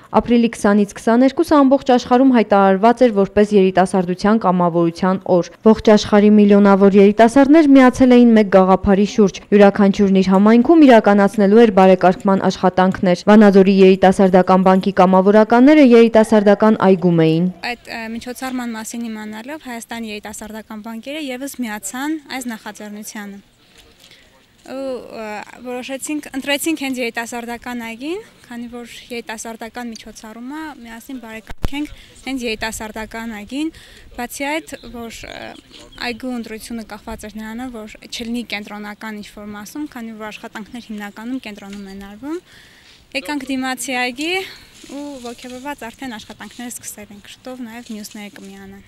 Ապրիլի 20-ից 22-ը ամբողջ աշխարհում հայտարարված էր որպես երիտասարդության կամավորության օր։ Ողջ աշխարհի միլիոնավոր երիտասարդներ միացել էին մեկ գաղափարի շուրջ։ Յուրաքանչյուրն իր համայնքում իրականացնելու էր բարեկարգման աշխատանքներ։ Վանաձորի երիտասարդական բանկի կամավորականները երիտասարդական այգում էին։ Այդ միջոցառման մասին իմանալով Հայաստանի երիտասարդական բանկերը եւս միացան այս նախաձեռնությանը։ Ընտրեցինք հենց երիտասարդական այգին, քանի որ երիտասարդական միջոցառումը միասին բարեկարգենք հենց երիտասարդական այգին, բացի այդ, որ այգու ընտրությունը կախված էր նրանով, որ չլինի կենտրոնական ինչ-որ մասում, քանի որ աշխատանքներ հիմնականում կենտրոնում են արվում։ Եկանք դիմացի այգի ու ոգևորված արդեն աշխատանքները սկսել ենք, շուտով նաև մյուսները կմիանան։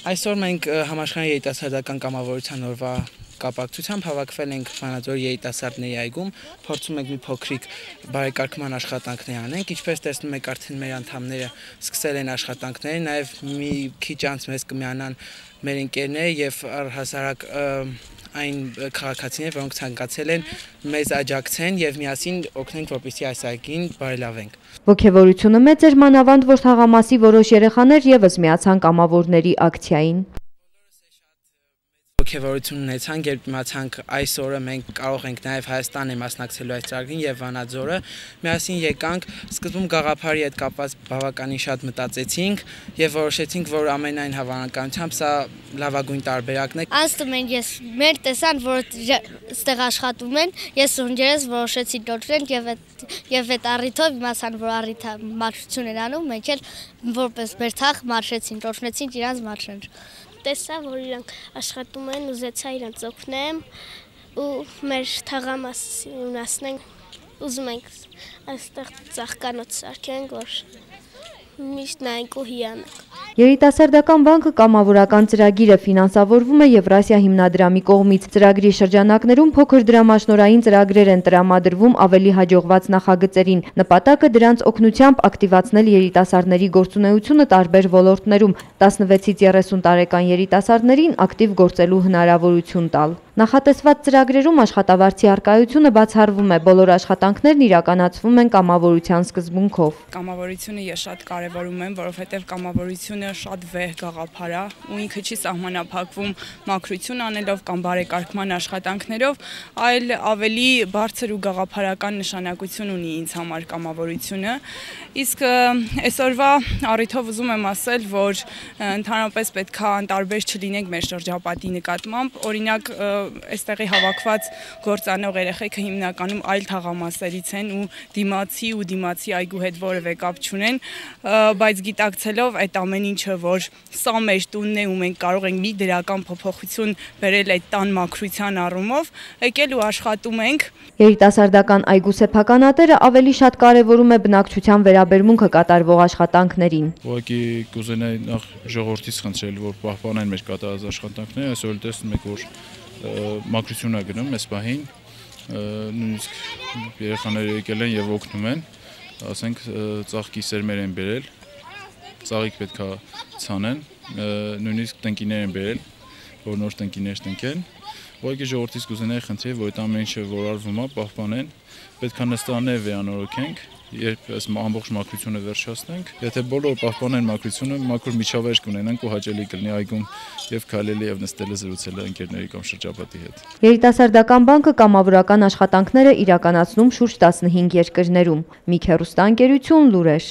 Այսօր մենք համաշխարհային երիտասարդական կամավորության օրվա կապակցությամբ հավաքվել ենք Վանաձորի երիտասարդների այգում, փորձում ենք մի փոքրիկ բարեկարգման աշխատանքներ անենք, ինչպես տեսնում եք արդեն մեր անդամները սկսել են աշխատանքները, նաև մի քիչ անց մեզ կմիանան մեր ընկերները եւ առհասարակ այն քաղաքացիներ, որոնք ցանկացել են մեզ աջակցեն եւ միասին օգնենք, որպեսզի այս այգին բարելավենք։ Ոգևորությունը մեծ էր, մանավանդ որ թաղամասի որոշ երեխաներ եւս միացան կամավորների ակցիային։ Ոգևորություն ունեցանք, երբ իմացանք այս օրը մենք կարող ենք նաև Հայաստանը մասնակցելու այս ծրագրին եւ Վանաձորը, միասին եկանք, սկզբում գաղափարի հետ կապված բավականին շատ մտածեցինք եւ որոշեցինք, որ ամենայն հավանականությամբ սա լավագույն տարբերակն է։ Անցնում են մեր տեսան, որ այստեղ աշխատում են, ես ու ընկերս որոշեցի դոկտորենք եւ այդ առիթով իմացան, որ առիթը մարշրուտություն են անում, մենք էլ որպես մեր թաղ մարշեցինք, դոկտորեցինք իրանց մարշրուտ։ Տեսա, որ իրանք աշխատում են, ուզեցա իրանց օգնեմ ու մեր թաղամասը ունեցնենք, ուզում ենք այստեղ ծաղկանոց սարքենք, որ միշտ նայենք ու հիանանք։ Երիտասարդական բանկը կամավորական ծրագիրը ֆինանսավորվում է Եվրասիա հիմնադրամի կողմից։ Ծրագրի շրջանակներում փոքր դրամաշնորհային ծրագրեր են տրամադրվում ավելի հաջողված նախագծերին։ Նպատակը դրանց օգնությամբ ակտիվացնել երիտասարդների գործունեությունը տարբեր ոլորտներում, 16-ից 30 տարեկան երիտասարդներին ակտիվ գործելու հնարավորություն տալ։ Նախատեսված ծրագրերում աշխատավարձի առկայությունը բացառվում է, բոլոր աշխատանքներն իրականացվում են կամավորության սկզբունքով։ Կամավորությունը ես շատ կարևորում եմ, որովհետև կամավորությունը շատ վեհ գաղափար է ու ինքը չի սահմանափակվում մաքրություն անելով կամ բարեկարգման աշխատանքներով, այլ ավելի բարձր ու գաղափարական նշանակություն ունի ինձ համար կամավորությունը։ Իսկ այսօրվա առիթով ուզում եմ ասել, որ ընդհանրապես պետք է անտարբեր չլինենք մեր շրջապատի նկատմամբ, օրինակ այստեղի հավաքված գործանող երեխեքը հիմնականում այլ թաղամասերից են ու դիմացի այգու հետ որևէ կապ չունեն, բայց գիտակցելով այդ ամեն ինչը, որ սա մեր տունն է ու մենք կարող ենք մի դրական փոփոխություն բերել այդ տան մաքրության առումով, եկել ու աշխատում ենք։ Երիտասարդական այգու սեփականատերը ավելի շատ կարևորում է բնակչության վերաբերմունքը կատարվող աշխատանքներին։ Ուղղակի կուզենայի նախ ժողովրդից խնդրել, որ պահպանեն մեր կատարած աշխատանքները, այսօր տեսնում եք, որ մաքրություն է գնում այս պահին, նույնիսկ երեխաները եկել են եւ օգնում են, ասենք ծաղկի սերմեր են բերել, ծաղիկ պետք է ցանեն, նույնիսկ տնկիներ են բերել, որ նոր տնկիներ տնկեն։ Ուղղակի ժողովրդից կուզենայի խնդրել, որ այդ ամեն ինչը որ արվում է, պահպանեն, պետք է նստարանները վերանորոգենք, երբ այս ամբողջ մաքրությունը վերջացնենք, եթե բոլորը պահպանեն մաքրությունը, մաքուր միջավայր կունենանք ու հաճելի կլինի այգում եւ քայլելի եւ նստելը զրուցելը ընկերների կամ շրջապատի հետ։ Երիտասարդական բանկը կամավորական աշխատանքները իրականացնում շուրջ 15 երկրներում։ Մի հեռուստաընկերություն լուրեր։